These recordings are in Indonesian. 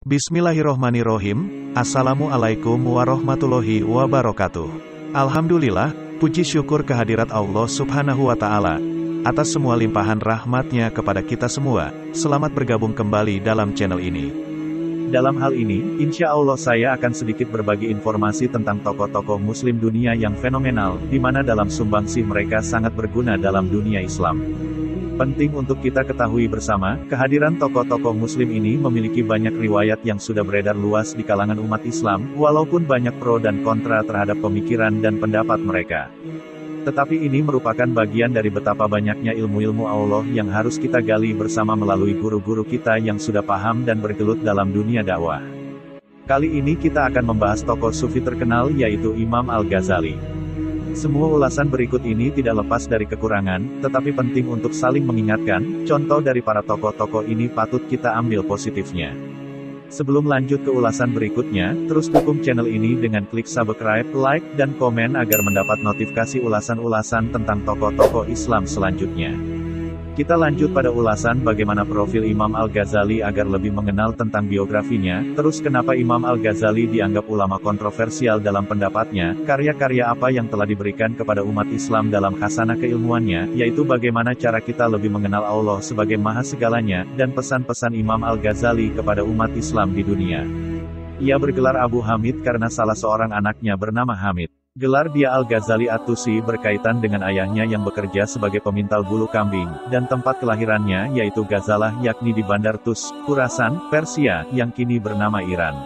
Bismillahirrohmanirrohim. Assalamualaikum warahmatullahi wabarakatuh. Alhamdulillah, puji syukur kehadirat Allah Subhanahu wa Ta'ala atas semua limpahan rahmatnya kepada kita semua. Selamat bergabung kembali dalam channel ini. Dalam hal ini, insya Allah saya akan sedikit berbagi informasi tentang tokoh-tokoh Muslim dunia yang fenomenal, di mana dalam sumbangsih mereka sangat berguna dalam dunia Islam. Penting untuk kita ketahui bersama, kehadiran tokoh-tokoh Muslim ini memiliki banyak riwayat yang sudah beredar luas di kalangan umat Islam, walaupun banyak pro dan kontra terhadap pemikiran dan pendapat mereka. Tetapi ini merupakan bagian dari betapa banyaknya ilmu-ilmu Allah yang harus kita gali bersama melalui guru-guru kita yang sudah paham dan bergelut dalam dunia dakwah. Kali ini kita akan membahas tokoh sufi terkenal yaitu Imam Al-Ghazali. Semua ulasan berikut ini tidak lepas dari kekurangan, tetapi penting untuk saling mengingatkan, contoh dari para tokoh-tokoh ini patut kita ambil positifnya. Sebelum lanjut ke ulasan berikutnya, terus dukung channel ini dengan klik subscribe, like, dan komen agar mendapat notifikasi ulasan-ulasan tentang tokoh-tokoh Islam selanjutnya. Kita lanjut pada ulasan bagaimana profil Imam Al-Ghazali agar lebih mengenal tentang biografinya, terus kenapa Imam Al-Ghazali dianggap ulama kontroversial dalam pendapatnya, karya-karya apa yang telah diberikan kepada umat Islam dalam khasanah keilmuannya, yaitu bagaimana cara kita lebih mengenal Allah sebagai maha segalanya, dan pesan-pesan Imam Al-Ghazali kepada umat Islam di dunia. Ia bergelar Abu Hamid karena salah seorang anaknya bernama Hamid. Gelar dia Al-Ghazali At-Tusi berkaitan dengan ayahnya yang bekerja sebagai pemintal bulu kambing, dan tempat kelahirannya yaitu Ghazalah yakni di Bandar Tus, Khurasan, Persia, yang kini bernama Iran.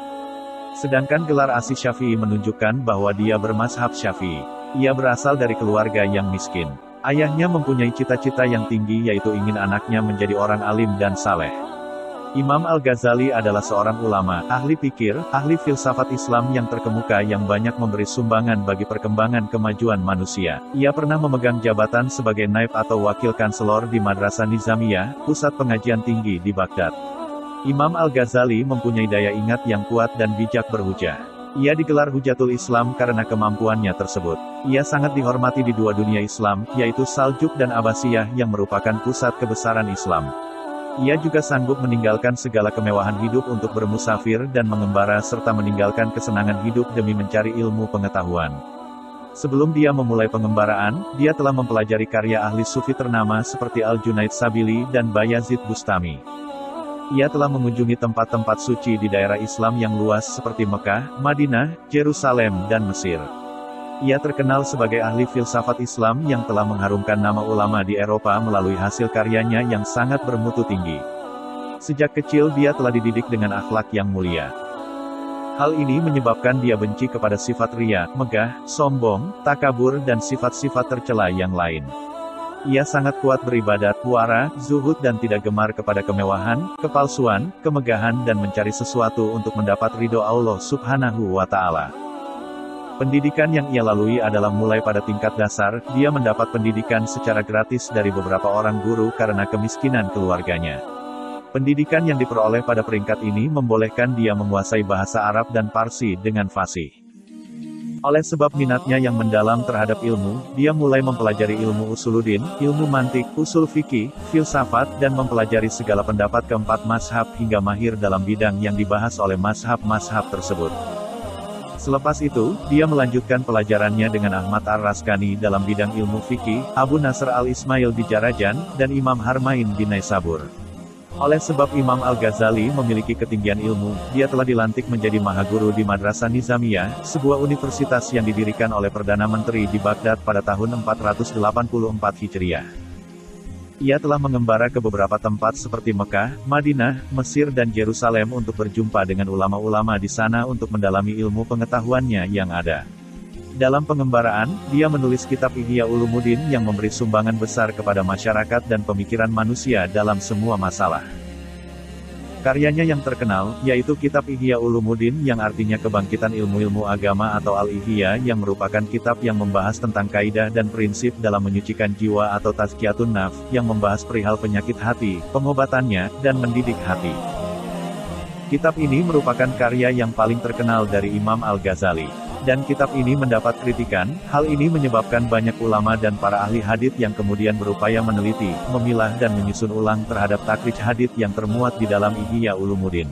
Sedangkan gelar As-Syafi'i menunjukkan bahwa dia bermazhab Syafi'i. Ia berasal dari keluarga yang miskin. Ayahnya mempunyai cita-cita yang tinggi yaitu ingin anaknya menjadi orang alim dan saleh. Imam Al-Ghazali adalah seorang ulama, ahli pikir, ahli filsafat Islam yang terkemuka yang banyak memberi sumbangan bagi perkembangan kemajuan manusia. Ia pernah memegang jabatan sebagai naib atau wakil kanselor di Madrasah Nizamiyah, pusat pengajian tinggi di Baghdad. Imam Al-Ghazali mempunyai daya ingat yang kuat dan bijak berhujah. Ia digelar Hujatul Islam karena kemampuannya tersebut. Ia sangat dihormati di dua dunia Islam, yaitu Saljuk dan Abbasiyah yang merupakan pusat kebesaran Islam. Ia juga sanggup meninggalkan segala kemewahan hidup untuk bermusafir dan mengembara serta meninggalkan kesenangan hidup demi mencari ilmu pengetahuan. Sebelum dia memulai pengembaraan, dia telah mempelajari karya ahli sufi ternama seperti Al-Junaid Sabili dan Bayazid Bustami. Ia telah mengunjungi tempat-tempat suci di daerah Islam yang luas seperti Mekah, Madinah, Yerusalem, dan Mesir. Ia terkenal sebagai ahli filsafat Islam yang telah mengharumkan nama ulama di Eropa melalui hasil karyanya yang sangat bermutu tinggi. Sejak kecil dia telah dididik dengan akhlak yang mulia. Hal ini menyebabkan dia benci kepada sifat riya, megah, sombong, takabur dan sifat-sifat tercela yang lain. Ia sangat kuat beribadat, wara, zuhud dan tidak gemar kepada kemewahan, kepalsuan, kemegahan dan mencari sesuatu untuk mendapat ridho Allah Subhanahu wa Ta'ala. Pendidikan yang ia lalui adalah mulai pada tingkat dasar, dia mendapat pendidikan secara gratis dari beberapa orang guru karena kemiskinan keluarganya. Pendidikan yang diperoleh pada peringkat ini membolehkan dia menguasai bahasa Arab dan Parsi dengan fasih. Oleh sebab minatnya yang mendalam terhadap ilmu, dia mulai mempelajari ilmu usuluddin, ilmu mantik, usul fikih, filsafat, dan mempelajari segala pendapat keempat mazhab hingga mahir dalam bidang yang dibahas oleh mazhab-mazhab tersebut. Selepas itu, dia melanjutkan pelajarannya dengan Ahmad Ar-Raskani dalam bidang ilmu fikih, Abu Nasr Al-Ismail di Jarajan, dan Imam Harmain di Naisabur. Oleh sebab Imam Al-Ghazali memiliki ketinggian ilmu, dia telah dilantik menjadi mahaguru di Madrasah Nizamiyah, sebuah universitas yang didirikan oleh Perdana Menteri di Baghdad pada tahun 484 Hijriah. Ia telah mengembara ke beberapa tempat seperti Mekah, Madinah, Mesir dan Yerusalem untuk berjumpa dengan ulama-ulama di sana untuk mendalami ilmu pengetahuannya yang ada. Dalam pengembaraan, dia menulis kitab Ihya Ulumuddin yang memberi sumbangan besar kepada masyarakat dan pemikiran manusia dalam semua masalah. Karyanya yang terkenal, yaitu kitab Ihya Ulumuddin yang artinya kebangkitan ilmu-ilmu agama atau Al-Ihya yang merupakan kitab yang membahas tentang kaidah dan prinsip dalam menyucikan jiwa atau tazkiyatun nafs, yang membahas perihal penyakit hati, pengobatannya, dan mendidik hati. Kitab ini merupakan karya yang paling terkenal dari Imam Al-Ghazali. Dan kitab ini mendapat kritikan, hal ini menyebabkan banyak ulama dan para ahli hadits yang kemudian berupaya meneliti, memilah dan menyusun ulang terhadap takrij hadits yang termuat di dalam Ihya Ulumuddin.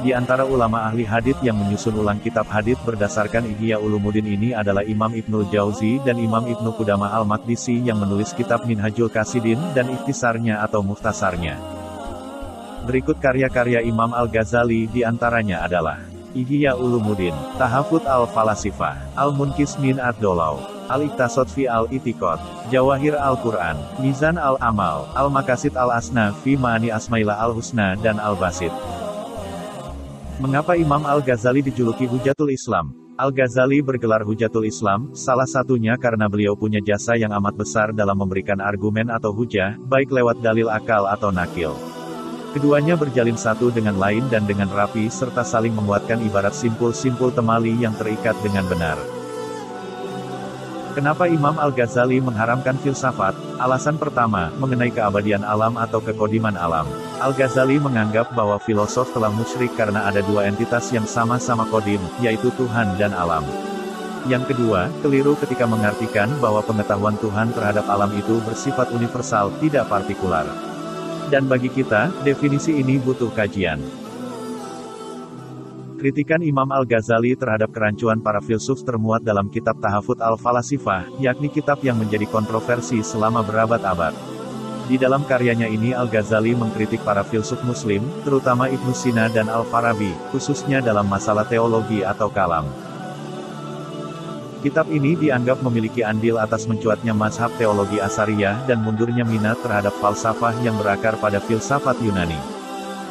Di antara ulama ahli hadits yang menyusun ulang kitab hadits berdasarkan Ihya Ulumuddin ini adalah Imam Ibnul Jauzi dan Imam Ibnu Qudamah Al-Maqdisi yang menulis kitab Minhajul Qasidin dan ikhtisarnya atau mukhtasarnya. Berikut karya-karya Imam Al-Ghazali di antaranya adalah Ihya Ulumuddin, Tahafut Al-Falasifah, Al-Munqidh min Ad-Dalaw, Al-Iqtisad fi Al-I'tiqad, Jawahir Al-Quran, Mizan Al-Amal, Al-Maqasid Al-Asna fi Ma'ani Asmaillah Al-Husna dan Al-Basit. Mengapa Imam Al-Ghazali dijuluki Hujatul Islam? Al-Ghazali bergelar Hujatul Islam, salah satunya karena beliau punya jasa yang amat besar dalam memberikan argumen atau hujah, baik lewat dalil akal atau nakil. Keduanya berjalin satu dengan lain dan dengan rapi serta saling menguatkan ibarat simpul-simpul temali yang terikat dengan benar. Kenapa Imam Al-Ghazali mengharamkan filsafat? Alasan pertama, mengenai keabadian alam atau kekodiman alam. Al-Ghazali menganggap bahwa filosof telah musyrik karena ada dua entitas yang sama-sama kodim, yaitu Tuhan dan alam. Yang kedua, keliru ketika mengartikan bahwa pengetahuan Tuhan terhadap alam itu bersifat universal, tidak partikular. Dan bagi kita, definisi ini butuh kajian. Kritikan Imam Al-Ghazali terhadap kerancuan para filsuf termuat dalam kitab Tahafut Al-Falasifah, yakni kitab yang menjadi kontroversi selama berabad-abad. Di dalam karyanya ini Al-Ghazali mengkritik para filsuf muslim, terutama Ibnu Sina dan Al-Farabi, khususnya dalam masalah teologi atau kalam. Kitab ini dianggap memiliki andil atas mencuatnya mazhab teologi Asariyah dan mundurnya minat terhadap falsafah yang berakar pada filsafat Yunani.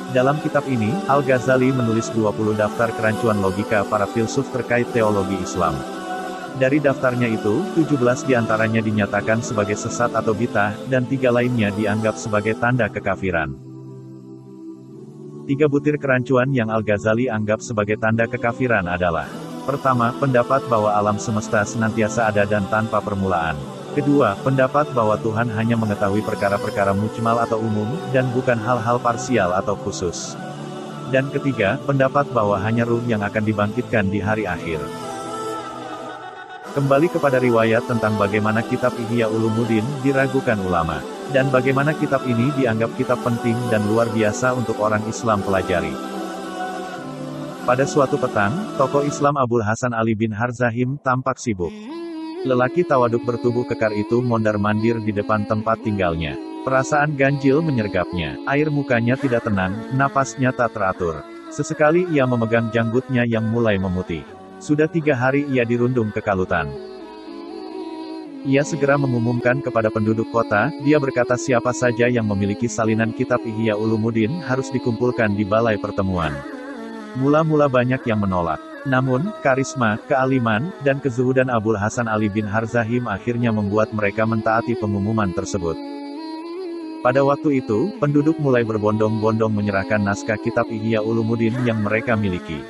Dalam kitab ini, Al-Ghazali menulis 20 daftar kerancuan logika para filsuf terkait teologi Islam. Dari daftarnya itu, 17 diantaranya dinyatakan sebagai sesat atau bid'ah, dan 3 lainnya dianggap sebagai tanda kekafiran. 3 butir kerancuan yang Al-Ghazali anggap sebagai tanda kekafiran adalah: pertama, pendapat bahwa alam semesta senantiasa ada dan tanpa permulaan. Kedua, pendapat bahwa Tuhan hanya mengetahui perkara-perkara mujmal atau umum, dan bukan hal-hal parsial atau khusus. Dan ketiga, pendapat bahwa hanya ruh yang akan dibangkitkan di hari akhir. Kembali kepada riwayat tentang bagaimana kitab Ihya Ulumuddin diragukan ulama, dan bagaimana kitab ini dianggap kitab penting dan luar biasa untuk orang Islam pelajari. Pada suatu petang, tokoh Islam Abul Hasan Ali bin Harzahim tampak sibuk. Lelaki tawaduk bertubuh kekar itu mondar-mandir di depan tempat tinggalnya. Perasaan ganjil menyergapnya, air mukanya tidak tenang, napasnya tak teratur. Sesekali ia memegang janggutnya yang mulai memutih. Sudah 3 hari ia dirundung kekalutan. Ia segera mengumumkan kepada penduduk kota, dia berkata siapa saja yang memiliki salinan kitab Ihya Ulumuddin harus dikumpulkan di balai pertemuan. Mula-mula banyak yang menolak. Namun, karisma, kealiman, dan kezuhudan Abul Hasan Ali bin Harzahim akhirnya membuat mereka mentaati pengumuman tersebut. Pada waktu itu, penduduk mulai berbondong-bondong menyerahkan naskah kitab Ihya Ulumuddin yang mereka miliki.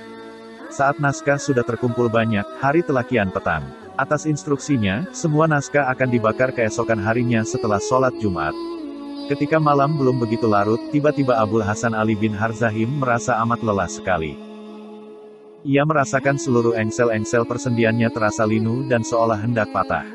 Saat naskah sudah terkumpul banyak, hari telah kian petang. Atas instruksinya, semua naskah akan dibakar keesokan harinya setelah sholat Jumat. Ketika malam belum begitu larut, tiba-tiba Abul Hasan Ali bin Harzahim merasa amat lelah sekali. Ia merasakan seluruh engsel-engsel persendiannya terasa linu dan seolah hendak patah.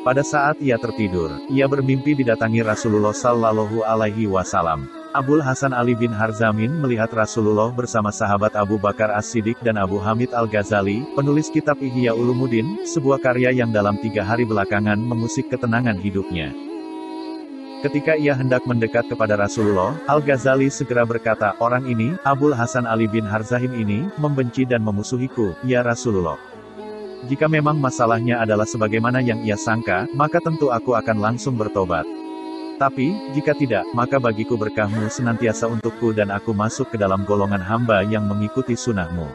Pada saat ia tertidur, ia bermimpi didatangi Rasulullah Sallallahu Alaihi Wasallam. Abul Hasan Ali bin Harzamin melihat Rasulullah bersama sahabat Abu Bakar As-Siddiq dan Abu Hamid Al-Ghazali, penulis kitab Ihya Ulumuddin, sebuah karya yang dalam 3 hari belakangan mengusik ketenangan hidupnya. Ketika ia hendak mendekat kepada Rasulullah, Al-Ghazali segera berkata, orang ini, Abul Hasan Ali bin Harzahim ini, membenci dan memusuhiku, ya Rasulullah. Jika memang masalahnya adalah sebagaimana yang ia sangka, maka tentu aku akan langsung bertobat. Tapi, jika tidak, maka bagiku berkahmu senantiasa untukku dan aku masuk ke dalam golongan hamba yang mengikuti sunnahmu.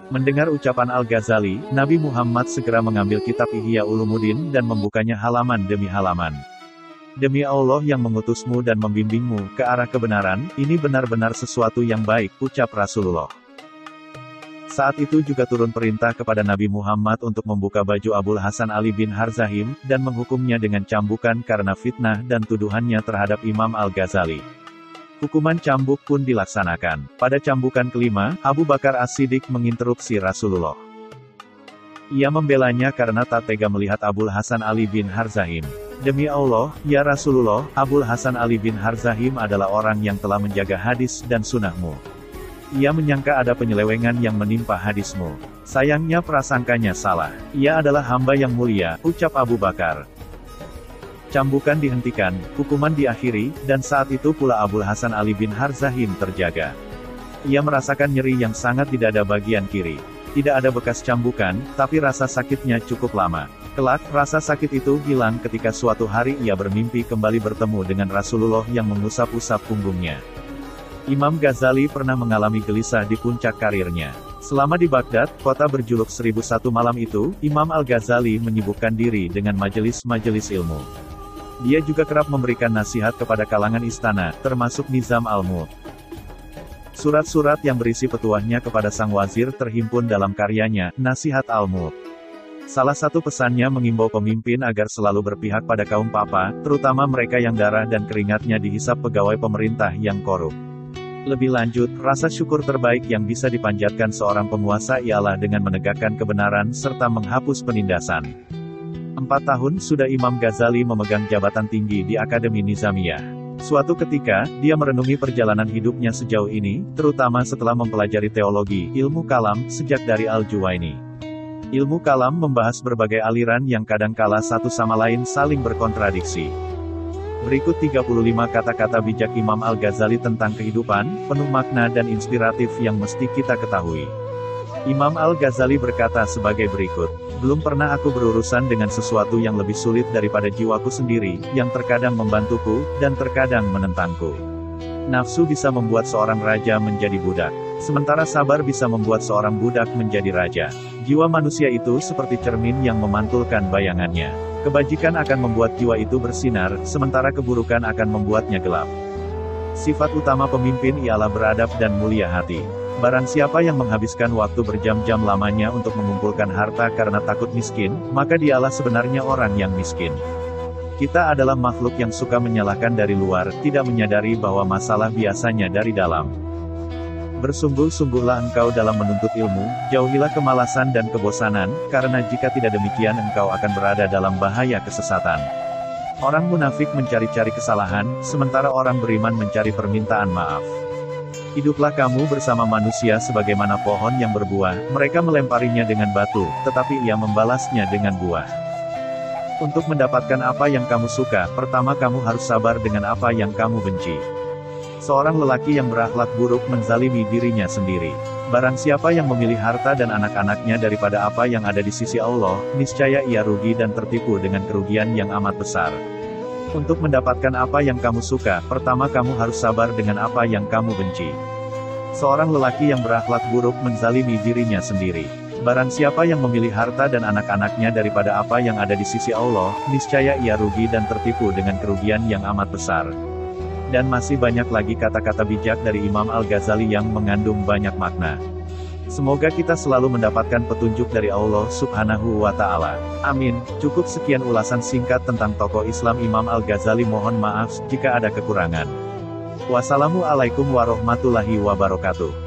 Mendengar ucapan Al-Ghazali, Nabi Muhammad segera mengambil kitab Ihya Ulumuddin dan membukanya halaman demi halaman. Demi Allah yang mengutusmu dan membimbingmu ke arah kebenaran, ini benar-benar sesuatu yang baik, ucap Rasulullah. Saat itu juga turun perintah kepada Nabi Muhammad untuk membuka baju Abul Hasan Ali bin Harzahim, dan menghukumnya dengan cambukan karena fitnah dan tuduhannya terhadap Imam Al-Ghazali. Hukuman cambuk pun dilaksanakan. Pada cambukan kelima, Abu Bakar As-Siddiq menginterupsi Rasulullah. Ia membelanya karena tak tega melihat Abul Hasan Ali bin Harzahim. Demi Allah, ya Rasulullah, Abul Hasan Ali bin Harzahim adalah orang yang telah menjaga hadis dan sunnahmu. Ia menyangka ada penyelewengan yang menimpa hadismu. Sayangnya prasangkanya salah. Ia adalah hamba yang mulia, ucap Abu Bakar. Cambukan dihentikan, hukuman diakhiri, dan saat itu pula Abul Hasan Ali bin Harzahim terjaga. Ia merasakan nyeri yang sangat di dada bagian kiri. Tidak ada bekas cambukan, tapi rasa sakitnya cukup lama. Kelak, rasa sakit itu hilang ketika suatu hari ia bermimpi kembali bertemu dengan Rasulullah yang mengusap-usap punggungnya. Imam Ghazali pernah mengalami gelisah di puncak karirnya. Selama di Baghdad, kota berjuluk 1001 malam itu, Imam Al-Ghazali menyibukkan diri dengan majelis-majelis ilmu. Dia juga kerap memberikan nasihat kepada kalangan istana, termasuk Nizam al-Mulk. Surat-surat yang berisi petuahnya kepada sang wazir terhimpun dalam karyanya, Nasihat al-Mulk. Salah satu pesannya mengimbau pemimpin agar selalu berpihak pada kaum papa, terutama mereka yang darah dan keringatnya dihisap pegawai pemerintah yang korup. Lebih lanjut, rasa syukur terbaik yang bisa dipanjatkan seorang penguasa ialah dengan menegakkan kebenaran serta menghapus penindasan. 4 tahun sudah Imam Ghazali memegang jabatan tinggi di Akademi Nizamiyah. Suatu ketika, dia merenungi perjalanan hidupnya sejauh ini, terutama setelah mempelajari teologi, ilmu kalam, sejak dari Al-Juwaini. Ilmu kalam membahas berbagai aliran yang kadangkala satu sama lain saling berkontradiksi. Berikut 35 kata-kata bijak Imam Al-Ghazali tentang kehidupan, penuh makna dan inspiratif yang mesti kita ketahui. Imam Al-Ghazali berkata sebagai berikut, "Belum pernah aku berurusan dengan sesuatu yang lebih sulit daripada jiwaku sendiri, yang terkadang membantuku, dan terkadang menentangku. Nafsu bisa membuat seorang raja menjadi budak, sementara sabar bisa membuat seorang budak menjadi raja. Jiwa manusia itu seperti cermin yang memantulkan bayangannya. Kebajikan akan membuat jiwa itu bersinar, sementara keburukan akan membuatnya gelap. Sifat utama pemimpin ialah beradab dan mulia hati. Barang siapa yang menghabiskan waktu berjam-jam lamanya untuk mengumpulkan harta karena takut miskin, maka dialah sebenarnya orang yang miskin. Kita adalah makhluk yang suka menyalahkan dari luar, tidak menyadari bahwa masalah biasanya dari dalam. Bersungguh-sungguhlah engkau dalam menuntut ilmu, jauhilah kemalasan dan kebosanan, karena jika tidak demikian engkau akan berada dalam bahaya kesesatan. Orang munafik mencari-cari kesalahan, sementara orang beriman mencari permintaan maaf. Hiduplah kamu bersama manusia sebagaimana pohon yang berbuah, mereka melemparinya dengan batu, tetapi ia membalasnya dengan buah. Untuk mendapatkan apa yang kamu suka, pertama kamu harus sabar dengan apa yang kamu benci. Seorang lelaki yang berakhlak buruk menzalimi dirinya sendiri. Barang siapa yang memilih harta dan anak-anaknya daripada apa yang ada di sisi Allah, niscaya ia rugi dan tertipu dengan kerugian yang amat besar. Untuk mendapatkan apa yang kamu suka, pertama kamu harus sabar dengan apa yang kamu benci. Seorang lelaki yang berakhlak buruk menzalimi dirinya sendiri. Barang siapa yang memilih harta dan anak-anaknya daripada apa yang ada di sisi Allah, niscaya ia rugi dan tertipu dengan kerugian yang amat besar. Dan masih banyak lagi kata-kata bijak dari Imam Al-Ghazali yang mengandung banyak makna. Semoga kita selalu mendapatkan petunjuk dari Allah Subhanahu wa Ta'ala. Amin. Cukup sekian ulasan singkat tentang tokoh Islam Imam Al-Ghazali. Mohon maaf jika ada kekurangan. Wassalamualaikum warahmatullahi wabarakatuh.